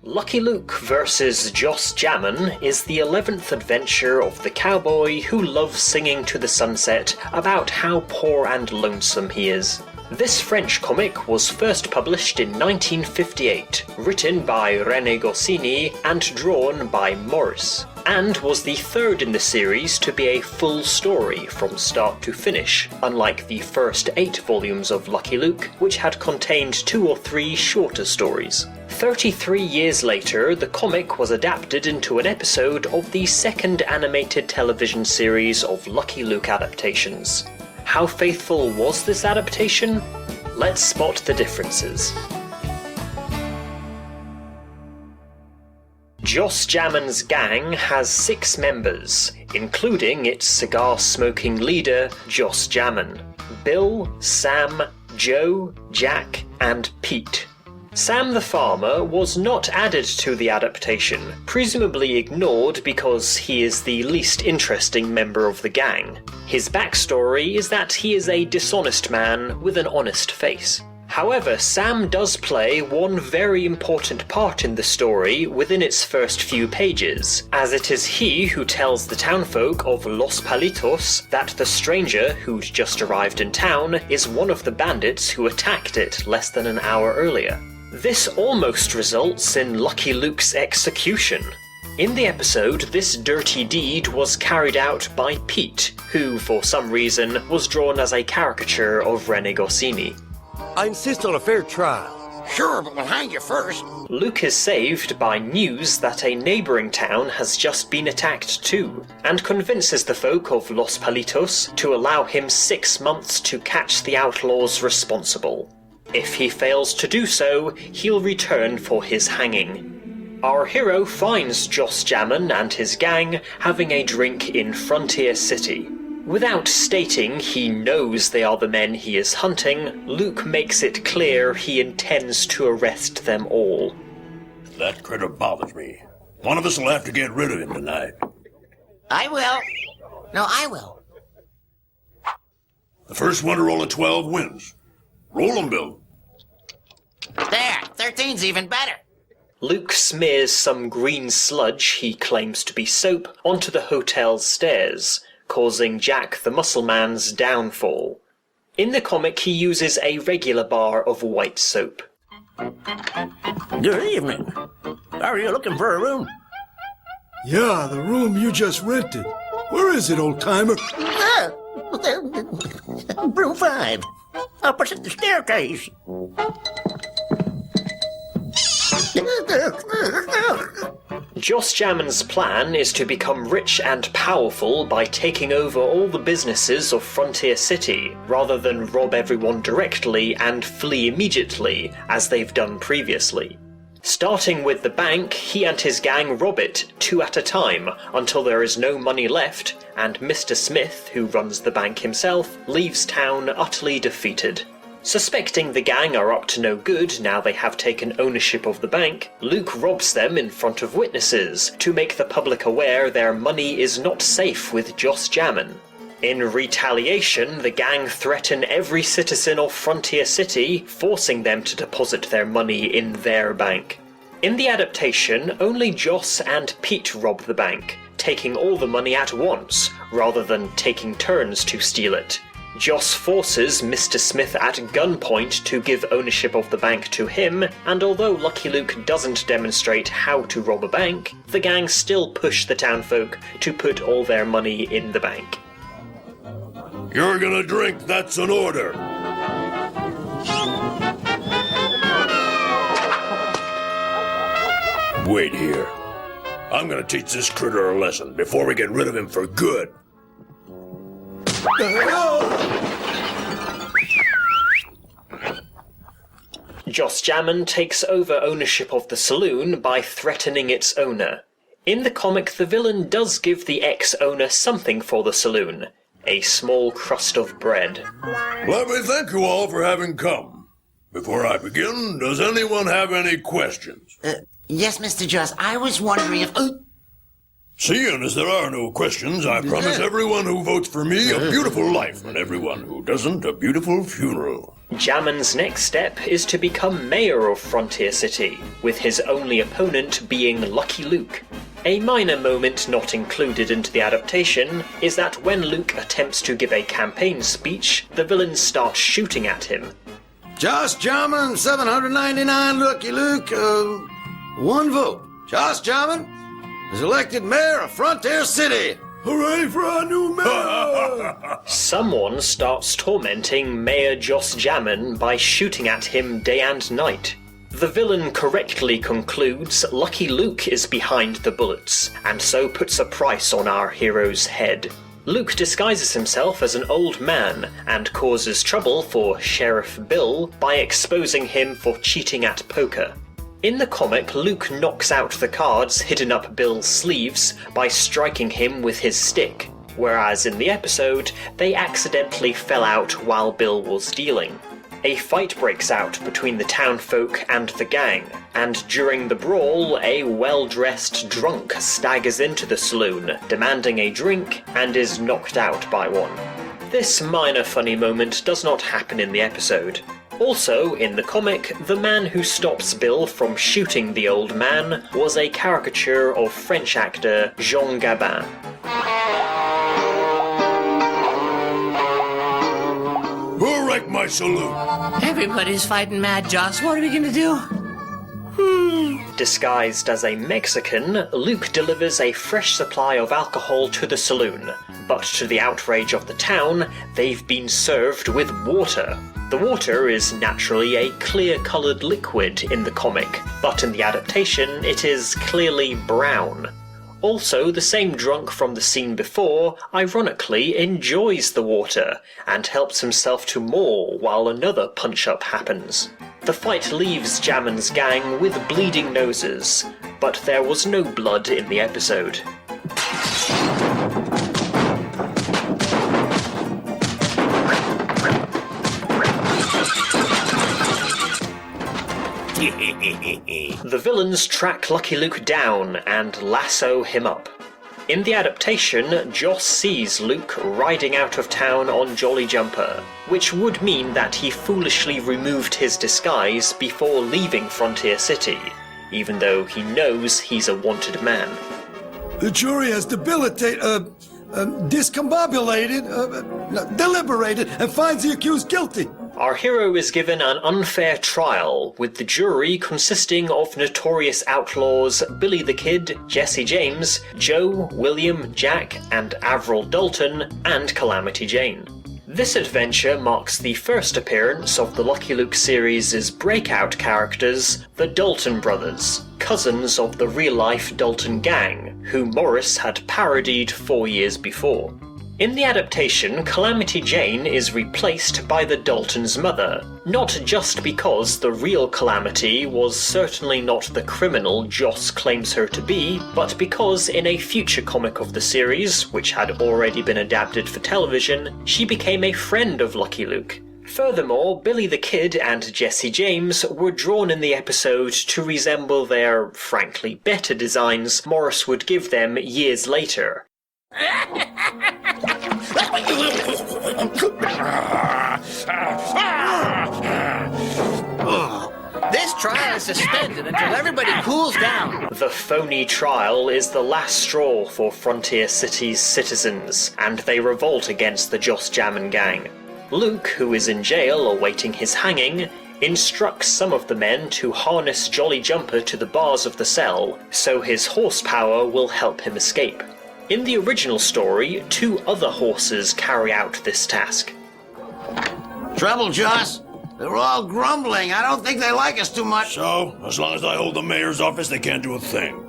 Lucky Luke vs. Joss Jamon is the 11th adventure of the cowboy who loves singing to the sunset about how poor and lonesome he is. This French comic was first published in 1958, written by René Goscinny and drawn by Morris, and was the third in the series to be a full story from start to finish, unlike the first 8 volumes of Lucky Luke, which had contained 2 or 3 shorter stories. 33 years later, the comic was adapted into an episode of the second animated television series of Lucky Luke Adaptations. How faithful was this adaptation? Let's spot the differences. Joss Jamon's gang has 6 members, including its cigar-smoking leader, Joss Jamon: Bill, Sam, Joe, Jack, and Pete. Sam the farmer was not added to the adaptation, presumably ignored because he is the least interesting member of the gang. His backstory is that he is a dishonest man with an honest face. However, Sam does play one very important part in the story within its first few pages, as it is he who tells the townfolk of Los Palitos that the stranger who'd just arrived in town is one of the bandits who attacked it less than an hour earlier. This almost results in Lucky Luke's execution. In the episode, this dirty deed was carried out by Pete, who, for some reason, was drawn as a caricature of René Goscinny. I insist on a fair trial. Sure, but we'll hang you first. Luke is saved by news that a neighbouring town has just been attacked too, and convinces the folk of Los Palitos to allow him 6 months to catch the outlaws responsible. If he fails to do so, he'll return for his hanging. Our hero finds Joss Jamon and his gang having a drink in Frontier City. Without stating he knows they are the men he is hunting, Luke makes it clear he intends to arrest them all. That critter bothers me. One of us will have to get rid of him tonight. I will. No, I will. The first one to roll a 12 wins. Roll 'em, Bill. There, 13's even better. Luke smears some green sludge he claims to be soap onto the hotel's stairs, causing Jack the Muscle Man's downfall. In the comic, he uses a regular bar of white soap. Good evening. Are you looking for a room? Yeah, the room you just rented. Where is it, old-timer? Room 5. Opposite the staircase. Joss Jamon's plan is to become rich and powerful by taking over all the businesses of Frontier City, rather than rob everyone directly and flee immediately, as they've done previously. Starting with the bank, he and his gang rob it 2 at a time, until there is no money left, and Mr. Smith, who runs the bank himself, leaves town utterly defeated. Suspecting the gang are up to no good now they have taken ownership of the bank, Luke robs them in front of witnesses to make the public aware their money is not safe with Joss Jamon. In retaliation, the gang threaten every citizen of Frontier City, forcing them to deposit their money in their bank. In the adaptation, only Joss and Pete rob the bank, taking all the money at once, rather than taking turns to steal it. Joss forces Mr. Smith at gunpoint to give ownership of the bank to him, and although Lucky Luke doesn't demonstrate how to rob a bank, the gang still push the townfolk to put all their money in the bank. You're gonna drink, that's an order. Wait here. I'm gonna teach this critter a lesson before we get rid of him for good. Joss Jamon takes over ownership of the saloon by threatening its owner. In the comic, the villain does give the ex-owner something for the saloon, a small crust of bread. Let me thank you all for having come. Before I begin, does anyone have any questions? Yes, Mr. Joss, I was wondering if... Seeing as there are no questions, I promise everyone who votes for me a beautiful life, and everyone who doesn't a beautiful funeral. Jamon's next step is to become mayor of Frontier City, with his only opponent being Lucky Luke. A minor moment not included into the adaptation is that when Luke attempts to give a campaign speech, the villains start shooting at him. Josh Jamon, 799, Lucky Luke, 1 vote. Josh Jamon is elected mayor of Frontier City. Hooray for our new mayor! Someone starts tormenting Mayor Joss Jamon by shooting at him day and night. The villain correctly concludes Lucky Luke is behind the bullets, and so puts a price on our hero's head. Luke disguises himself as an old man and causes trouble for Sheriff Bill by exposing him for cheating at poker. In the comic, Luke knocks out the cards hidden up Bill's sleeves by striking him with his stick, whereas in the episode, they accidentally fell out while Bill was dealing. A fight breaks out between the townfolk and the gang, and during the brawl, a well-dressed drunk staggers into the saloon, demanding a drink, and is knocked out by one. This minor funny moment does not happen in the episode. Also, in the comic, the man who stops Bill from shooting the old man was a caricature of French actor Jean Gabin. Who wrecked my saloon? Everybody's fighting mad, Joss. What are we gonna do? Disguised as a Mexican, Luke delivers a fresh supply of alcohol to the saloon, but to the outrage of the town, they've been served with water. The water is naturally a clear-coloured liquid in the comic, but in the adaptation it is clearly brown. Also, the same drunk from the scene before, ironically, enjoys the water, and helps himself to more while another punch-up happens. The fight leaves Jamon's gang with bleeding noses, but there was no blood in the episode. The villains track Lucky Luke down and lasso him up. In the adaptation, Joss sees Luke riding out of town on Jolly Jumper, which would mean that he foolishly removed his disguise before leaving Frontier City, even though he knows he's a wanted man. The jury has deliberated, and finds the accused guilty. Our hero is given an unfair trial, with the jury consisting of notorious outlaws Billy the Kid, Jesse James, Joe, William, Jack, and Avril Dalton, and Calamity Jane. This adventure marks the first appearance of the Lucky Luke series' breakout characters, the Dalton brothers, cousins of the real-life Dalton gang, who Morris had parodied 4 years before. In the adaptation, Calamity Jane is replaced by the Daltons' mother, not just because the real Calamity was certainly not the criminal Joss claims her to be, but because in a future comic of the series, which had already been adapted for television, she became a friend of Lucky Luke. Furthermore, Billy the Kid and Jesse James were drawn in the episode to resemble their, frankly, better designs Morris would give them years later. This trial is suspended until everybody cools down. The phony trial is the last straw for Frontier City's citizens, and they revolt against the Joss Jamon gang. Luke, who is in jail awaiting his hanging, instructs some of the men to harness Jolly Jumper to the bars of the cell, so his horsepower will help him escape. In the original story, 2 other horses carry out this task. Trouble, Joss? They're all grumbling. I don't think they like us too much. So, as long as I hold the mayor's office, they can't do a thing.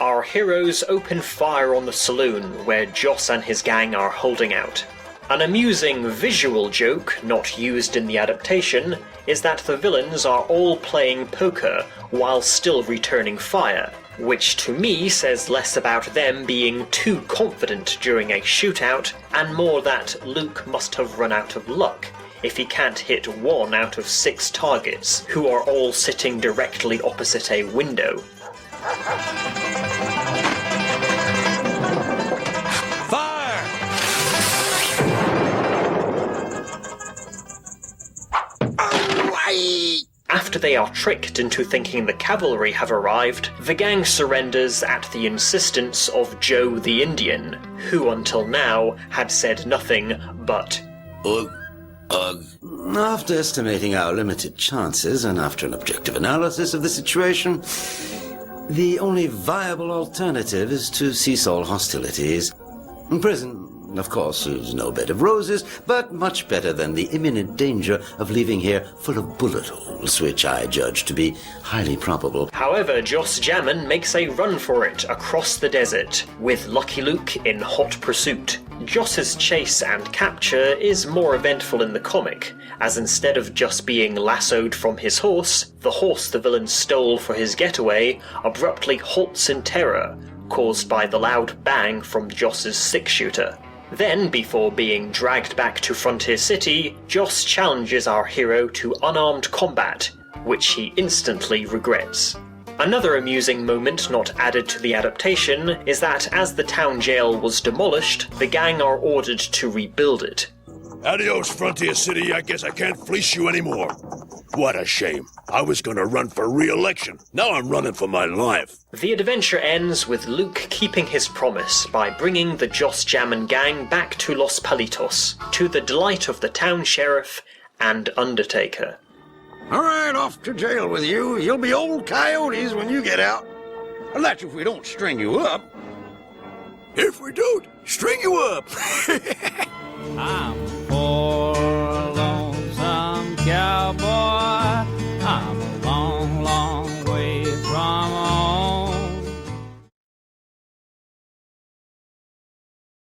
Our heroes open fire on the saloon where Joss and his gang are holding out. An amusing visual joke, not used in the adaptation, is that the villains are all playing poker while still returning fire, which to me says less about them being too confident during a shootout and more that Luke must have run out of luck if he can't hit 1 out of 6 targets who are all sitting directly opposite a window. Fire! After they are tricked into thinking the cavalry have arrived, the gang surrenders at the insistence of Joe the Indian, who until now had said nothing but After estimating our limited chances and after an objective analysis of the situation, the only viable alternative is to cease all hostilities. Prison, of course, is no bed of roses, but much better than the imminent danger of leaving here full of bullet holes, which I judge to be highly probable. However, Joss Jamon makes a run for it across the desert, with Lucky Luke in hot pursuit. Joss's chase and capture is more eventful in the comic, as instead of just being lassoed from his horse, the horse the villain stole for his getaway abruptly halts in terror, caused by the loud bang from Joss's six-shooter. Then, before being dragged back to Frontier City, Joss challenges our hero to unarmed combat, which he instantly regrets. Another amusing moment not added to the adaptation is that as the town jail was demolished, the gang are ordered to rebuild it. Adios, Frontier City. I guess I can't fleece you anymore. What a shame. I was gonna run for re-election. Now I'm running for my life. The adventure ends with Luke keeping his promise by bringing the Joss Jamon gang back to Los Palitos, to the delight of the town sheriff and Undertaker. All right, off to jail with you. You'll be old coyotes when you get out. Well, that's if we don't string you up. If we don't, string you up.